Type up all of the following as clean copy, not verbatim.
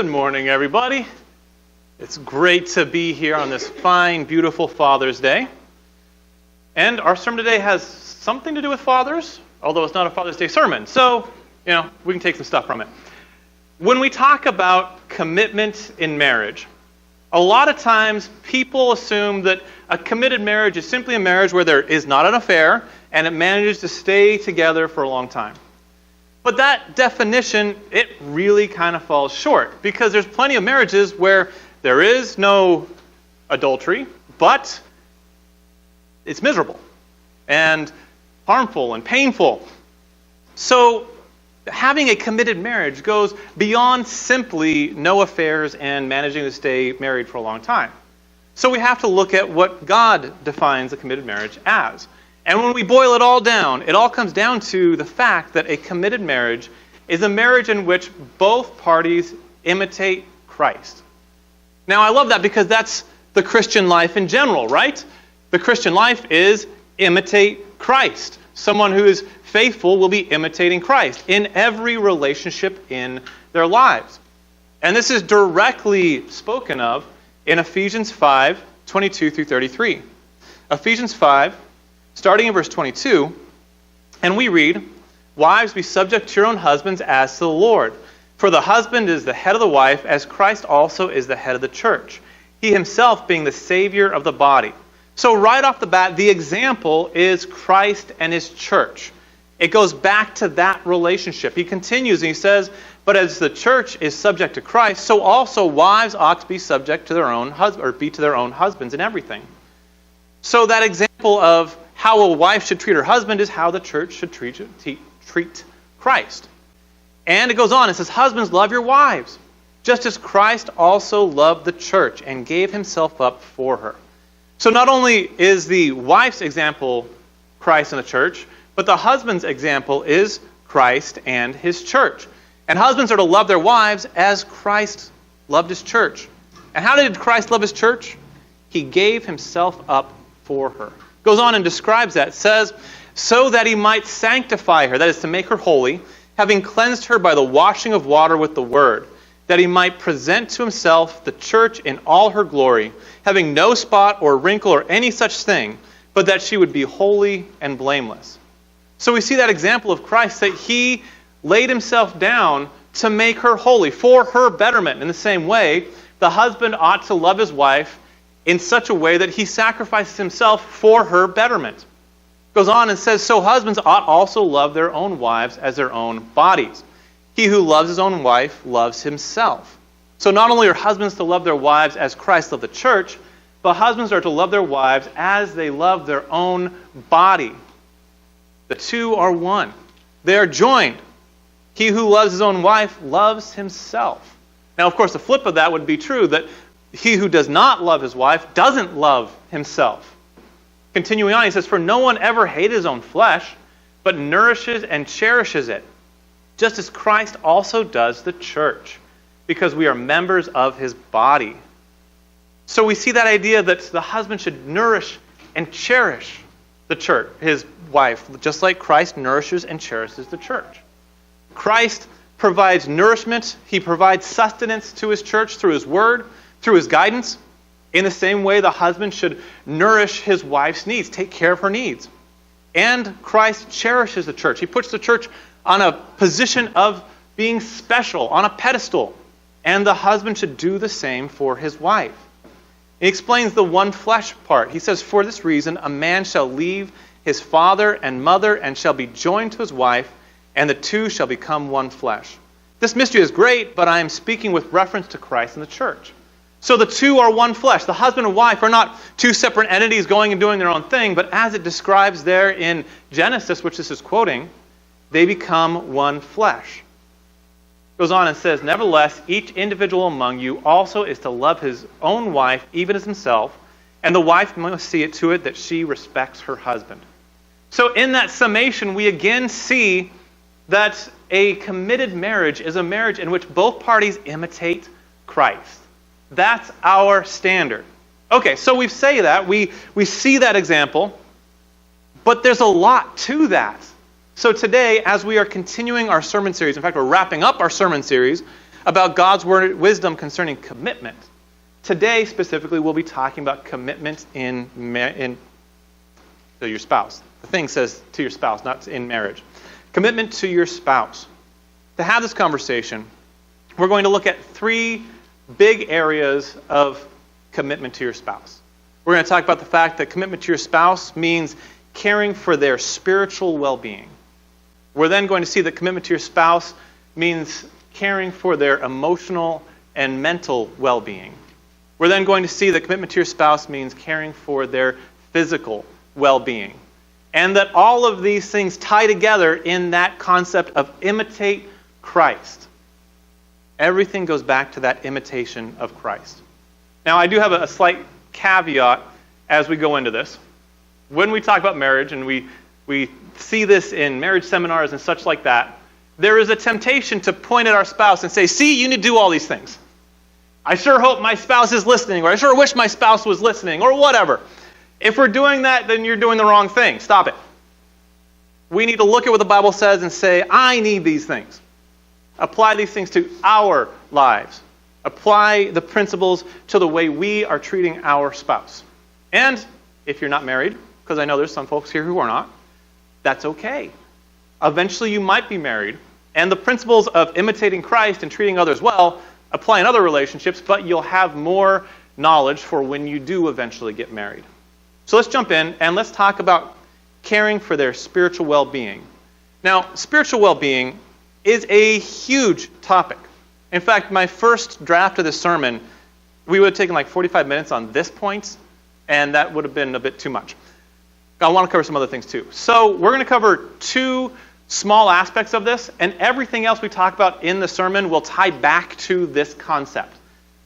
Good morning, everybody. It's great to be here on this fine, beautiful Father's Day. And our sermon today has something to do with fathers, although it's not a Father's Day sermon. So, we can take some stuff from it. When we talk about commitment in marriage, a lot of times people assume that a committed marriage is simply a marriage where there is not an affair and it manages to stay together for a long time. But that definition, it really kind of falls short, because there's plenty of marriages where there is no adultery, but it's miserable and harmful and painful. So having a committed marriage goes beyond simply no affairs and managing to stay married for a long time. So we have to look at what God defines a committed marriage as. And when we boil it all down, it all comes down to the fact that a committed marriage is a marriage in which both parties imitate Christ. Now, I love that because that's the Christian life in general, right? The Christian life is imitate Christ. Someone who is faithful will be imitating Christ in every relationship in their lives. And this is directly spoken of in Ephesians 5, 22 through 33. Ephesians 5, starting in verse 22, and we read, "Wives, be subject to your own husbands as to the Lord. For the husband is the head of the wife, as Christ also is the head of the church, he himself being the Savior of the body." So right off the bat, the example is Christ and his church. It goes back to that relationship. He continues and he says, "But as the church is subject to Christ, so also wives ought to be subject to their own husband, or be to their own husbands in everything." So that example of how a wife should treat her husband is how the church should treat Christ. And it goes on, it says, "Husbands, love your wives, just as Christ also loved the church and gave himself up for her." So not only is the wife's example Christ and the church, but the husband's example is Christ and his church. And husbands are to love their wives as Christ loved his church. And how did Christ love his church? He gave himself up for her. Goes on and describes that. It says, "So that he might sanctify her," that is to make her holy, "having cleansed her by the washing of water with the word, that he might present to himself the church in all her glory, having no spot or wrinkle or any such thing, but that she would be holy and blameless." So we see that example of Christ, that he laid himself down to make her holy, for her betterment. In the same way, the husband ought to love his wife in such a way that he sacrifices himself for her betterment. Goes on and says, "So husbands ought also love their own wives as their own bodies. He who loves his own wife loves himself." So not only are husbands to love their wives as Christ loved the church, but husbands are to love their wives as they love their own body. The two are one. They are joined. He who loves his own wife loves himself. Now, of course, the flip of that would be true, that he who does not love his wife doesn't love himself. Continuing on, he says, "For no one ever hated his own flesh, but nourishes and cherishes it, just as Christ also does the church, because we are members of his body." So we see that idea that the husband should nourish and cherish the church, his wife, just like Christ nourishes and cherishes the church. Christ provides nourishment. He provides sustenance to his church through his word, through his guidance. In the same way, the husband should nourish his wife's needs, take care of her needs. And Christ cherishes the church. He puts the church on a position of being special, on a pedestal. And the husband should do the same for his wife. He explains the one flesh part. He says, "For this reason, a man shall leave his father and mother and shall be joined to his wife, and the two shall become one flesh." This mystery is great, but I am speaking with reference to Christ and the church. So the two are one flesh. The husband and wife are not two separate entities going and doing their own thing, but as it describes there in Genesis, which this is quoting, they become one flesh. Goes on and says, "Nevertheless, each individual among you also is to love his own wife even as himself, and the wife must see it to it that she respects her husband." So in that summation, we again see that a committed marriage is a marriage in which both parties imitate Christ. That's our standard. Okay, so we say that, we see that example, but there's a lot to that. So today, as we are continuing our sermon series, in fact, we're wrapping up our sermon series about God's word, wisdom concerning commitment. Today, specifically, we'll be talking about commitment to your spouse. The thing says to your spouse, not in marriage. Commitment to your spouse. To have this conversation, we're going to look at 3 big areas of commitment to your spouse. We're going to talk about the fact that commitment to your spouse means caring for their spiritual well-being. We're then going to see that commitment to your spouse means caring for their emotional and mental well-being. We're then going to see that commitment to your spouse means caring for their physical well-being. And that all of these things tie together in that concept of imitate Christ. Everything goes back to that imitation of Christ. Now, I do have a slight caveat as we go into this. When we talk about marriage, and we see this in marriage seminars and such like that, there is a temptation to point at our spouse and say, see, you need to do all these things. I sure hope my spouse is listening, or I sure wish my spouse was listening, or whatever. If we're doing that, then you're doing the wrong thing. Stop it. We need to look at what the Bible says and say, I need these things. Apply these things to our lives. Apply the principles to the way we are treating our spouse. And if you're not married, because I know there's some folks here who are not, that's okay. Eventually you might be married, and the principles of imitating Christ and treating others well apply in other relationships, but you'll have more knowledge for when you do eventually get married. So let's jump in and let's talk about caring for their spiritual well-being. Now, spiritual well-being is a huge topic. In fact, my first draft of this sermon, we would have taken like 45 minutes on this point, and that would have been a bit too much. I want to cover some other things too. So we're going to cover 2 small aspects of this, and everything else we talk about in the sermon will tie back to this concept,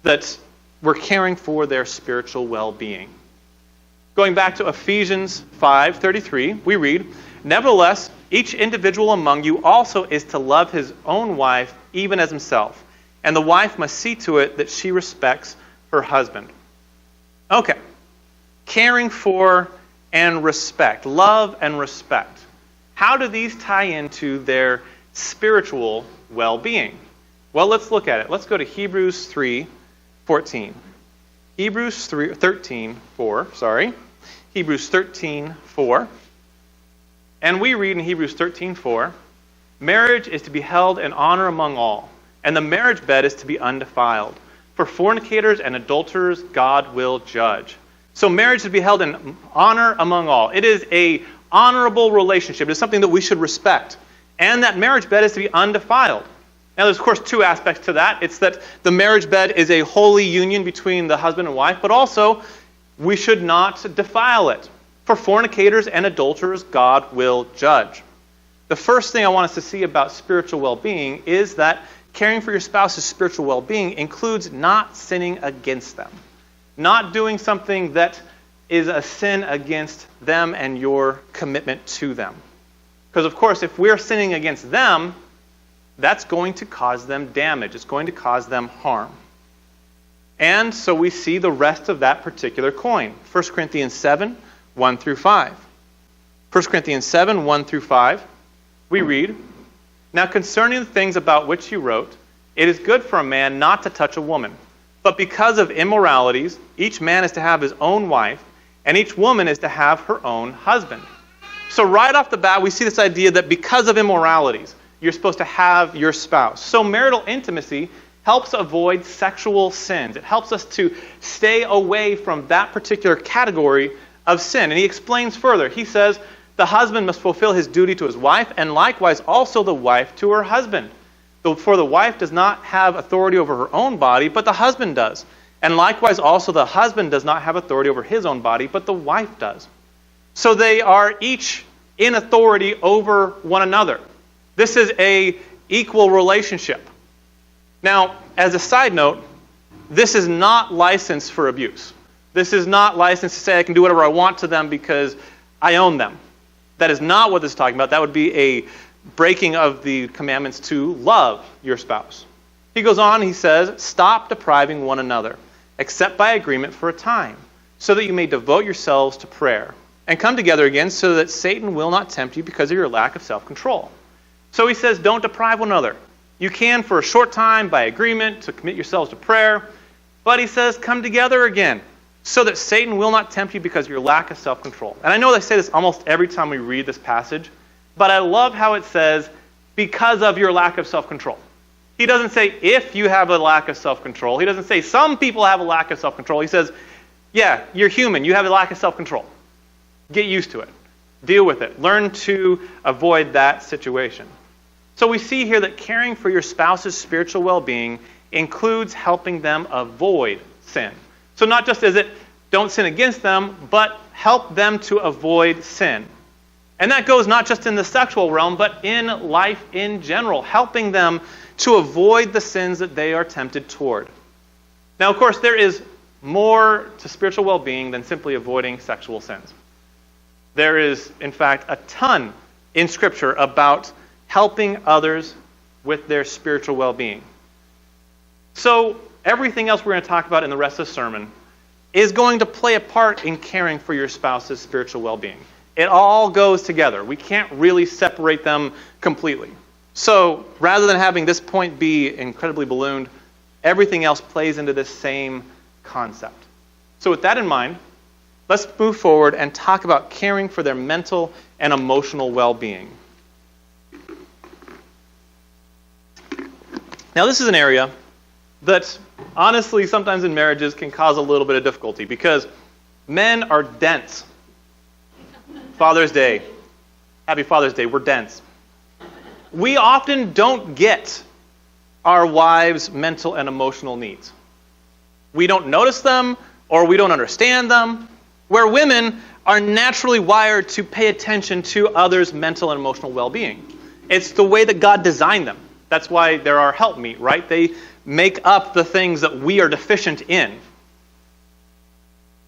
that we're caring for their spiritual well-being. Going back to Ephesians 5:33, we read, "Nevertheless, each individual among you also is to love his own wife even as himself, and the wife must see to it that she respects her husband." Okay. Caring for and respect. Love and respect. How do these tie into their spiritual well-being? Well, let's look at it. Let's go to Hebrews 3:14. Hebrews 13:4. Hebrews 13:4. And we read in Hebrews 13:4, "Marriage is to be held in honor among all, and the marriage bed is to be undefiled. For fornicators and adulterers God will judge." So marriage is to be held in honor among all. It is a honorable relationship. It is something that we should respect. And that marriage bed is to be undefiled. Now, there's, of course, 2 aspects to that. It's that the marriage bed is a holy union between the husband and wife, but also we should not defile it. For fornicators and adulterers, God will judge. The first thing I want us to see about spiritual well-being is that caring for your spouse's spiritual well-being includes not sinning against them. Not doing something that is a sin against them and your commitment to them. Because, of course, if we're sinning against them, that's going to cause them damage. It's going to cause them harm. And so we see the rest of that particular coin. 1 Corinthians 7, 1 through 5. 1 Corinthians 7, 1 through 5, we read, "Now concerning the things about which you wrote, it is good for a man not to touch a woman. But because of immoralities, each man is to have his own wife, and each woman is to have her own husband." So right off the bat, we see this idea that because of immoralities, you're supposed to have your spouse. So marital intimacy helps avoid sexual sins. It helps us to stay away from that particular category of sin. And he explains further. He says, the husband must fulfill his duty to his wife, and likewise also the wife to her husband. For the wife does not have authority over her own body, but the husband does. And likewise also the husband does not have authority over his own body, but the wife does. So they are each in authority over one another. This is an equal relationship. Now, as a side note, this is not licensed for abuse. This is not licensed to say I can do whatever I want to them because I own them. That is not what this is talking about. That would be a breaking of the commandments to love your spouse. He goes on, he says, "Stop depriving one another, except by agreement for a time, so that you may devote yourselves to prayer, and come together again so that Satan will not tempt you because of your lack of self-control." So he says, don't deprive one another. You can for a short time by agreement to commit yourselves to prayer. But he says, come together again so that Satan will not tempt you because of your lack of self-control. And I know they say this almost every time we read this passage, but I love how it says, because of your lack of self-control. He doesn't say if you have a lack of self-control. He doesn't say some people have a lack of self-control. He says, yeah, you're human. You have a lack of self-control. Get used to it. Deal with it. Learn to avoid that situation. So we see here that caring for your spouse's spiritual well-being includes helping them avoid sin. So not just is it don't sin against them, but help them to avoid sin. And that goes not just in the sexual realm, but in life in general, helping them to avoid the sins that they are tempted toward. Now, of course, there is more to spiritual well-being than simply avoiding sexual sins. There is, in fact, a ton in Scripture about helping others with their spiritual well-being. So everything else we're going to talk about in the rest of the sermon is going to play a part in caring for your spouse's spiritual well-being. It all goes together. We can't really separate them completely. So rather than having this point be incredibly ballooned, everything else plays into this same concept. So with that in mind, let's move forward and talk about caring for their mental and emotional well-being. Now, this is an area that, honestly, sometimes in marriages can cause a little bit of difficulty because men are dense. Father's Day. Happy Father's Day. We're dense. We often don't get our wives' mental and emotional needs. We don't notice them or we don't understand them, where women are naturally wired to pay attention to others' mental and emotional well-being. It's the way that God designed them. That's why they're our helpmeet, right? They make up the things that we are deficient in.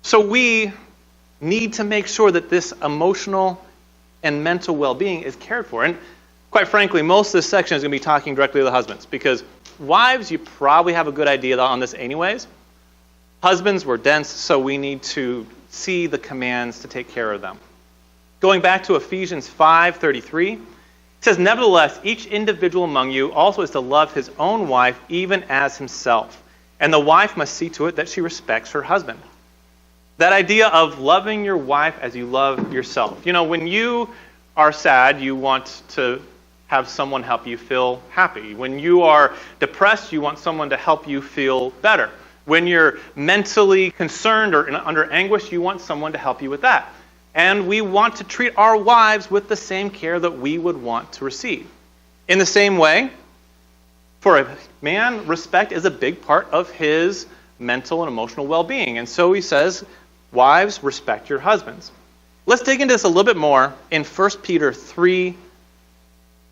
So we need to make sure that this emotional and mental well-being is cared for. And quite frankly, most of this section is going to be talking directly to the husbands because wives, you probably have a good idea on this anyways. Husbands, we're dense, so we need to see the commands to take care of them. Going back to Ephesians 5:33, it says, nevertheless, each individual among you also is to love his own wife even as himself. And the wife must see to it that she respects her husband. That idea of loving your wife as you love yourself. You know, when you are sad, you want to have someone help you feel happy. When you are depressed, you want someone to help you feel better. When you're mentally concerned or under anguish, you want someone to help you with that. And we want to treat our wives with the same care that we would want to receive. In the same way, for a man, respect is a big part of his mental and emotional well-being. And so he says, wives, respect your husbands. Let's dig into this a little bit more in 1 Peter 3,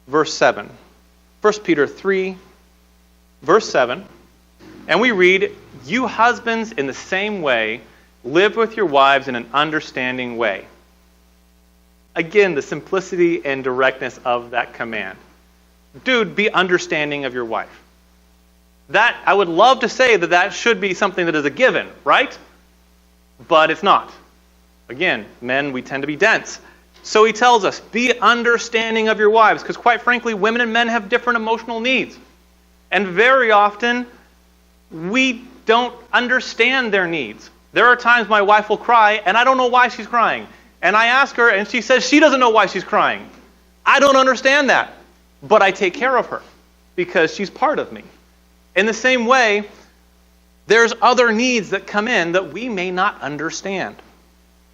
verse 7. 1 Peter 3, verse 7. And we read, you husbands in the same way live with your wives in an understanding way. Again, the simplicity and directness of that command. Dude, be understanding of your wife. That, I would love to say that that should be something that is a given, right? But it's not. Again, men, we tend to be dense. So he tells us, be understanding of your wives, because quite frankly, women and men have different emotional needs. And very often, we don't understand their needs. There are times my wife will cry, and I don't know why she's crying. And I ask her, and she says she doesn't know why she's crying. I don't understand that. But I take care of her, because she's part of me. In the same way, there's other needs that come in that we may not understand.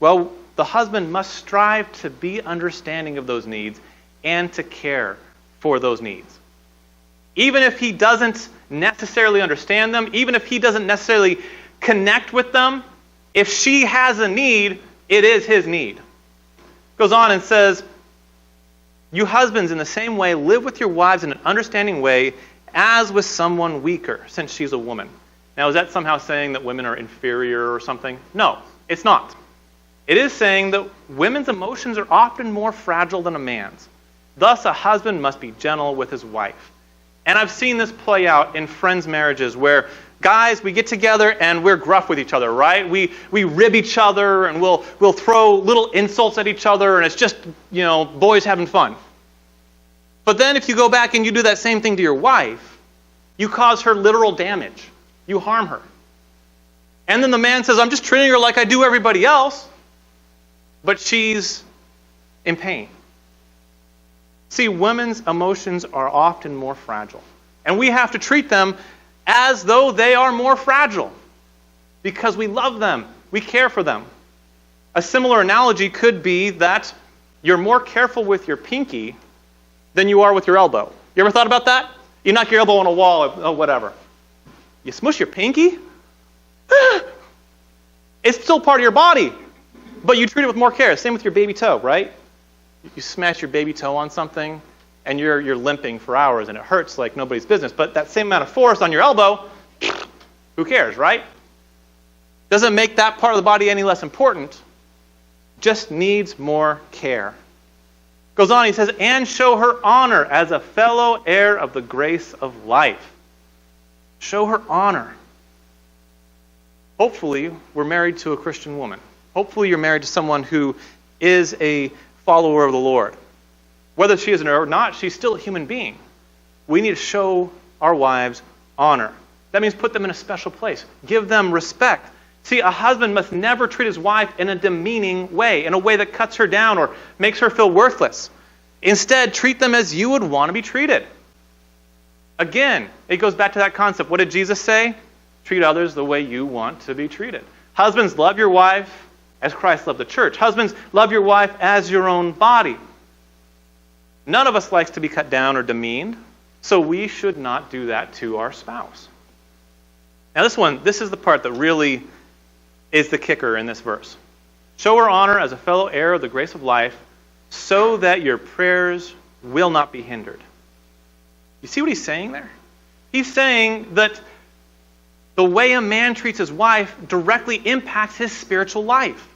Well, the husband must strive to be understanding of those needs and to care for those needs. Even if he doesn't necessarily understand them, even if he doesn't necessarily connect with them, if she has a need, it is his need. Goes on and says, you husbands in the same way live with your wives in an understanding way as with someone weaker, since she's a woman. Now, is that somehow saying that women are inferior or something? No, it's not. It is saying that women's emotions are often more fragile than a man's. Thus, a husband must be gentle with his wife. And I've seen this play out in friends' marriages where guys, we get together and we're gruff with each other, right? We rib each other and we'll throw little insults at each other and it's just, boys having fun. But then if you go back and you do that same thing to your wife, you cause her literal damage. You harm her. And then the man says, I'm just treating her like I do everybody else, but she's in pain. See, women's emotions are often more fragile. And we have to treat them as though they are more fragile because we love them. We care for them. A similar analogy could be that you're more careful with your pinky than you are with your elbow. You ever thought about that? You knock your elbow on a wall or whatever. You smush your pinky? It's still part of your body, but you treat it with more care. Same with your baby toe, right? You smash your baby toe on something, and you're limping for hours, and it hurts like nobody's business. But that same amount of force on your elbow, who cares, right? Doesn't make that part of the body any less important. Just needs more care. Goes on, he says, and show her honor as a fellow heir of the grace of life. Show her honor. Hopefully, we're married to a Christian woman. Hopefully, you're married to someone who is a follower of the Lord. Whether she is or not, she's still a human being. We need to show our wives honor. That means put them in a special place. Give them respect. See, a husband must never treat his wife in a demeaning way, in a way that cuts her down or makes her feel worthless. Instead, treat them as you would want to be treated. Again, it goes back to that concept. What did Jesus say? Treat others the way you want to be treated. Husbands, love your wife as Christ loved the church. Husbands, love your wife as your own body. None of us likes to be cut down or demeaned, so we should not do that to our spouse. Now this is the part that really is the kicker in this verse. Show her honor as a fellow heir of the grace of life, so that your prayers will not be hindered. You see what he's saying there? He's saying that the way a man treats his wife directly impacts his spiritual life.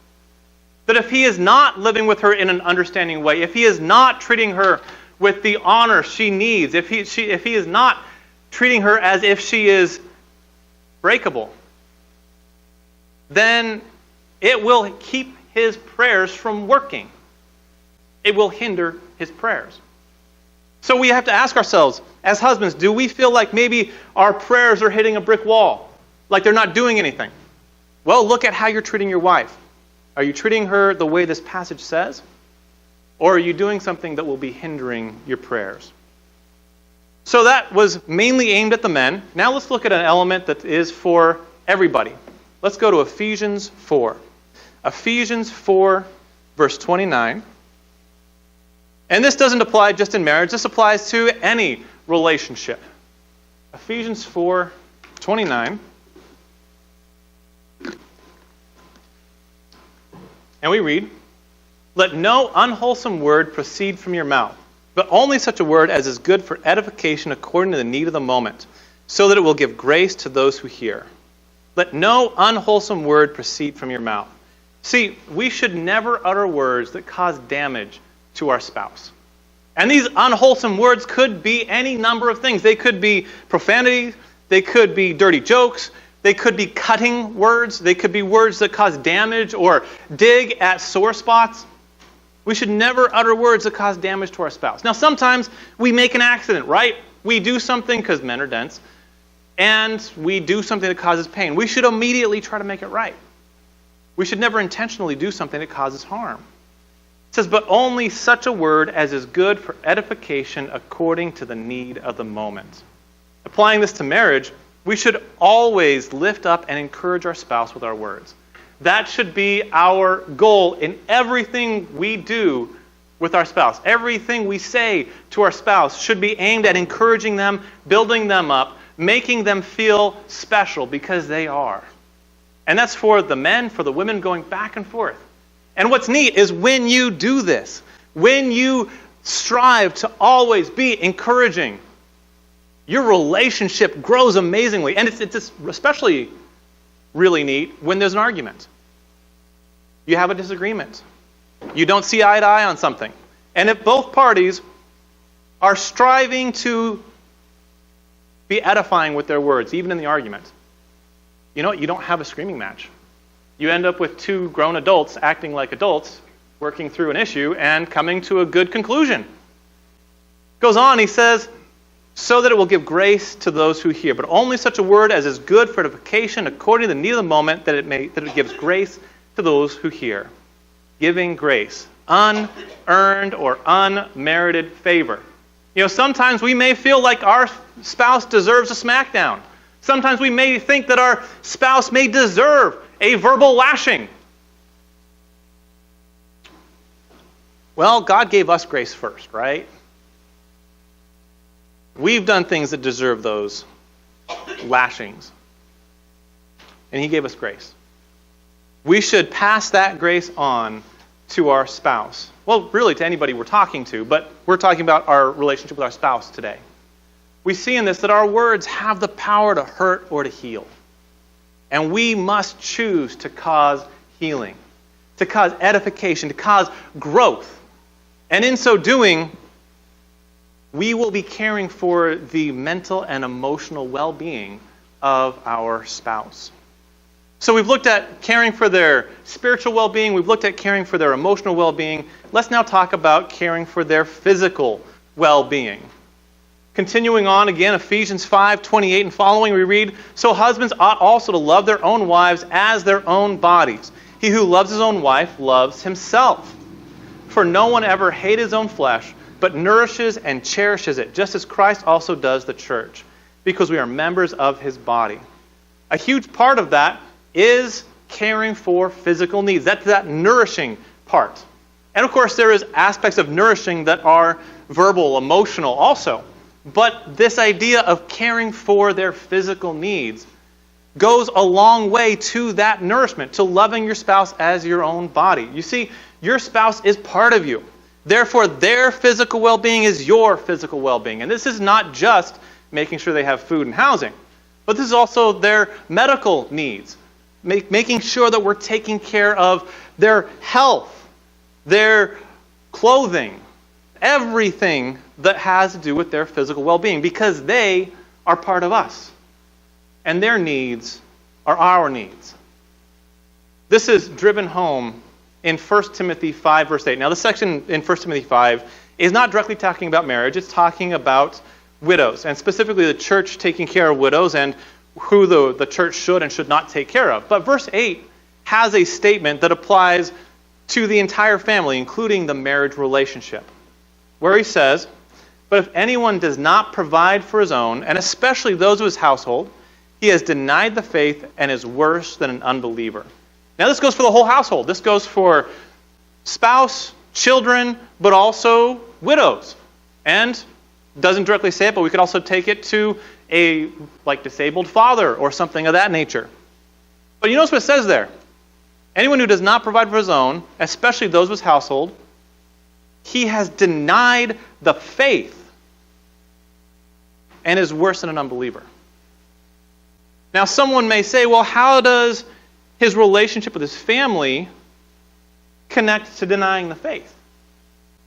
That if he is not living with her in an understanding way, if he is not treating her with the honor she needs, if he is not treating her as if she is breakable, then it will keep his prayers from working. It will hinder his prayers. So we have to ask ourselves, as husbands, do we feel like maybe our prayers are hitting a brick wall? Like they're not doing anything? Well, look at how you're treating your wife. Are you treating her the way this passage says? Or are you doing something that will be hindering your prayers? So that was mainly aimed at the men. Now let's look at an element that is for everybody. Let's go to Ephesians 4. Ephesians 4, verse 29. And this doesn't apply just in marriage. This applies to any relationship. Ephesians 4, 29. And we read, let no unwholesome word proceed from your mouth, but only such a word as is good for edification according to the need of the moment, so that it will give grace to those who hear. Let no unwholesome word proceed from your mouth. See, we should never utter words that cause damage to our spouse. And these unwholesome words could be any number of things. They could be profanity, they could be dirty jokes, they could be cutting words, they could be words that cause damage or dig at sore spots. We should never utter words that cause damage to our spouse. Now, sometimes we make an accident, right? We do something, because men are dense, and we do something that causes pain. We should immediately try to make it right. We should never intentionally do something that causes harm. It says, but only such a word as is good for edification according to the need of the moment. Applying this to marriage, we should always lift up and encourage our spouse with our words. That should be our goal in everything we do with our spouse. Everything we say to our spouse should be aimed at encouraging them, building them up, making them feel special, because they are. And that's for the men, for the women, going back and forth. And what's neat is when you do this, when you strive to always be encouraging, your relationship grows amazingly. And it's especially really neat when there's an argument. You have a disagreement. You don't see eye to eye on something. And if both parties are striving to be edifying with their words, even in the argument, you know what? You don't have a screaming match. You end up with two grown adults acting like adults, working through an issue and coming to a good conclusion. Goes on, he says, so that it will give grace to those who hear, but only such a word as is good for edification according to the need of the moment, that it gives grace to those who hear. Giving grace, unearned or unmerited favor. Sometimes we may feel like our spouse deserves a smackdown. Sometimes we may think that our spouse may deserve a verbal lashing. Well, God gave us grace first, right? We've done things that deserve those lashings. And He gave us grace. We should pass that grace on to our spouse. Well, really to anybody we're talking to, but we're talking about our relationship with our spouse today. We see in this that our words have the power to hurt or to heal. And we must choose to cause healing, to cause edification, to cause growth. And in so doing, we will be caring for the mental and emotional well-being of our spouse. So we've looked at caring for their spiritual well-being. We've looked at caring for their emotional well-being. Let's now talk about caring for their physical well-being. Continuing on again, Ephesians 5:28 and following, we read, so husbands ought also to love their own wives as their own bodies. He who loves his own wife loves himself. For no one ever hated his own flesh, but nourishes and cherishes it, just as Christ also does the church, because we are members of His body. A huge part of that is caring for physical needs. That's that nourishing part. And of course, there is aspects of nourishing that are verbal, emotional also. But this idea of caring for their physical needs goes a long way to that nourishment, to loving your spouse as your own body. You see, your spouse is part of you. Therefore, their physical well-being is your physical well-being. And this is not just making sure they have food and housing, but this is also their medical needs, making sure that we're taking care of their health, their clothing, everything that has to do with their physical well-being, because they are part of us. And their needs are our needs. This is driven home in 1 Timothy 5, verse 8. Now, this section in 1 Timothy 5 is not directly talking about marriage. It's talking about widows, and specifically the church taking care of widows and who the church should and should not take care of. But verse 8 has a statement that applies to the entire family, including the marriage relationship, where he says, but if anyone does not provide for his own, and especially those of his household, he has denied the faith and is worse than an unbeliever. Now this goes for the whole household. This goes for spouse, children, but also widows. And doesn't directly say it, but we could also take it to a disabled father or something of that nature. But you notice what it says there. Anyone who does not provide for his own, especially those of his household, he has denied the faith and is worse than an unbeliever. Now someone may say, well, how does his relationship with his family connect to denying the faith?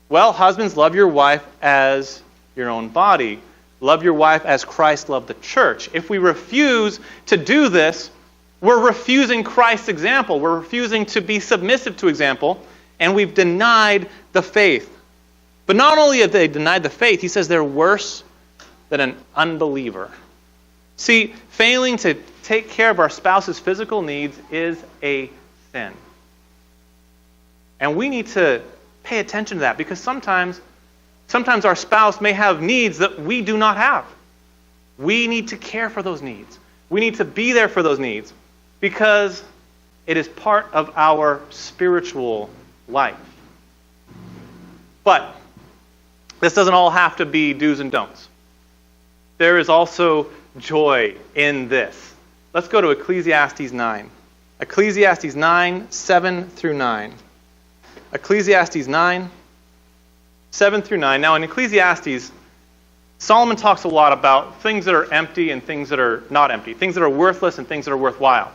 Well, husbands, love your wife as your own body. Love your wife as Christ loved the church. If we refuse to do this, we're refusing Christ's example. We're refusing to be submissive to example, and we've denied the faith. But not only have they denied the faith, he says they're worse than an unbeliever. See, failing to take care of our spouse's physical needs is a sin. And we need to pay attention to that, because sometimes our spouse may have needs that we do not have. We need to care for those needs. We need to be there for those needs, because it is part of our spiritual life. But this doesn't all have to be do's and don'ts. There is also joy in this. Let's go to Ecclesiastes 9. Ecclesiastes 9, 7 through 9. Ecclesiastes 9, 7 through 9. Now in Ecclesiastes, Solomon talks a lot about things that are empty and things that are not empty, things that are worthless and things that are worthwhile.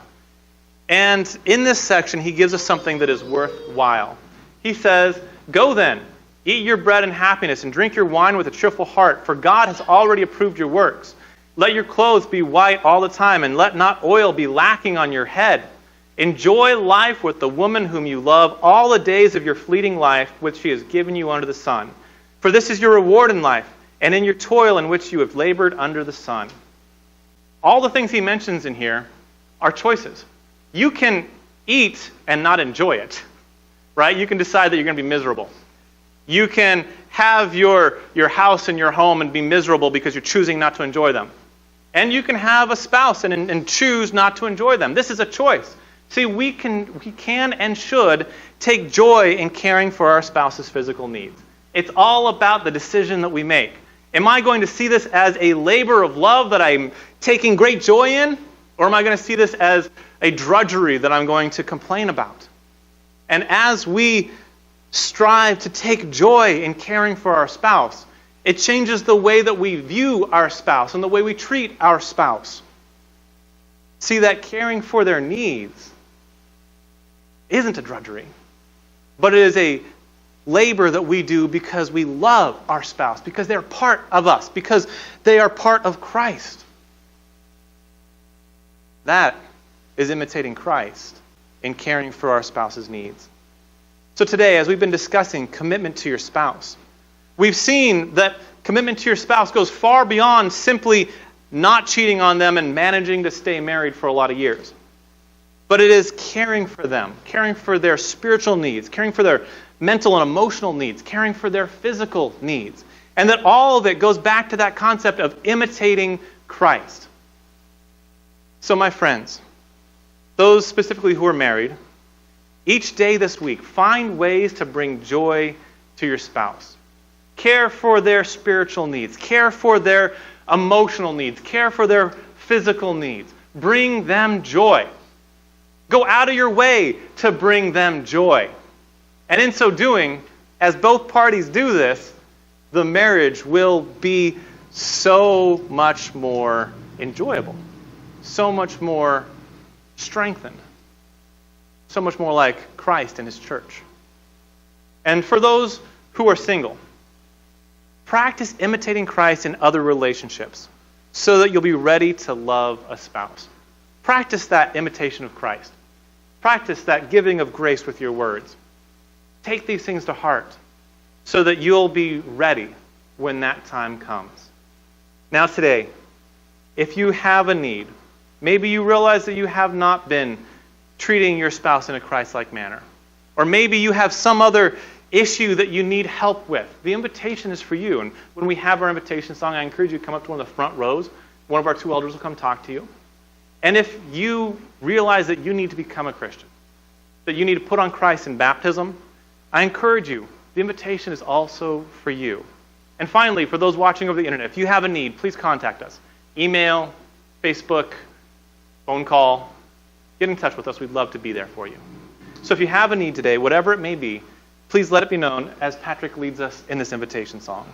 And in this section, he gives us something that is worthwhile. He says, "Go then, eat your bread in happiness and drink your wine with a cheerful heart, for God has already approved your works. Let your clothes be white all the time, and let not oil be lacking on your head. Enjoy life with the woman whom you love all the days of your fleeting life, which she has given you under the sun. For this is your reward in life, and in your toil in which you have labored under the sun. All the things he mentions in here are choices. You can eat and not enjoy it, right? You can decide that you're going to be miserable. You can have your house and your home and be miserable because you're choosing not to enjoy them. And you can have a spouse and choose not to enjoy them. This is a choice. See, we can and should take joy in caring for our spouse's physical needs. It's all about the decision that we make. Am I going to see this as a labor of love that I'm taking great joy in? Or am I going to see this as a drudgery that I'm going to complain about? And as we strive to take joy in caring for our spouse, it changes the way that we view our spouse and the way we treat our spouse. See, that caring for their needs isn't a drudgery, but it is a labor that we do because we love our spouse, because they're part of us, because they are part of Christ. That is imitating Christ in caring for our spouse's needs. So today, as we've been discussing commitment to your spouse, we've seen that commitment to your spouse goes far beyond simply not cheating on them and managing to stay married for a lot of years. But it is caring for them, caring for their spiritual needs, caring for their mental and emotional needs, caring for their physical needs. And that all of it goes back to that concept of imitating Christ. So my friends, those specifically who are married, each day this week, find ways to bring joy to your spouse. Care for their spiritual needs. Care for their emotional needs. Care for their physical needs. Bring them joy. Go out of your way to bring them joy. And in so doing, as both parties do this, the marriage will be so much more enjoyable, so much more strengthened, so much more like Christ and His church. And for those who are single, practice imitating Christ in other relationships so that you'll be ready to love a spouse. Practice that imitation of Christ. Practice that giving of grace with your words. Take these things to heart so that you'll be ready when that time comes. Now today, if you have a need, maybe you realize that you have not been treating your spouse in a Christ-like manner. Or maybe you have some other issue that you need help with. The invitation is for you. And when we have our invitation song, I encourage you to come up to one of the front rows. One of our two elders will come talk to you. And if you realize that you need to become a Christian, that you need to put on Christ in baptism, I encourage you, the invitation is also for you. And finally, for those watching over the internet, if you have a need, please contact us. Email, Facebook, phone call. Get in touch with us. We'd love to be there for you. So if you have a need today, whatever it may be, please let it be known as Patrick leads us in this invitation song.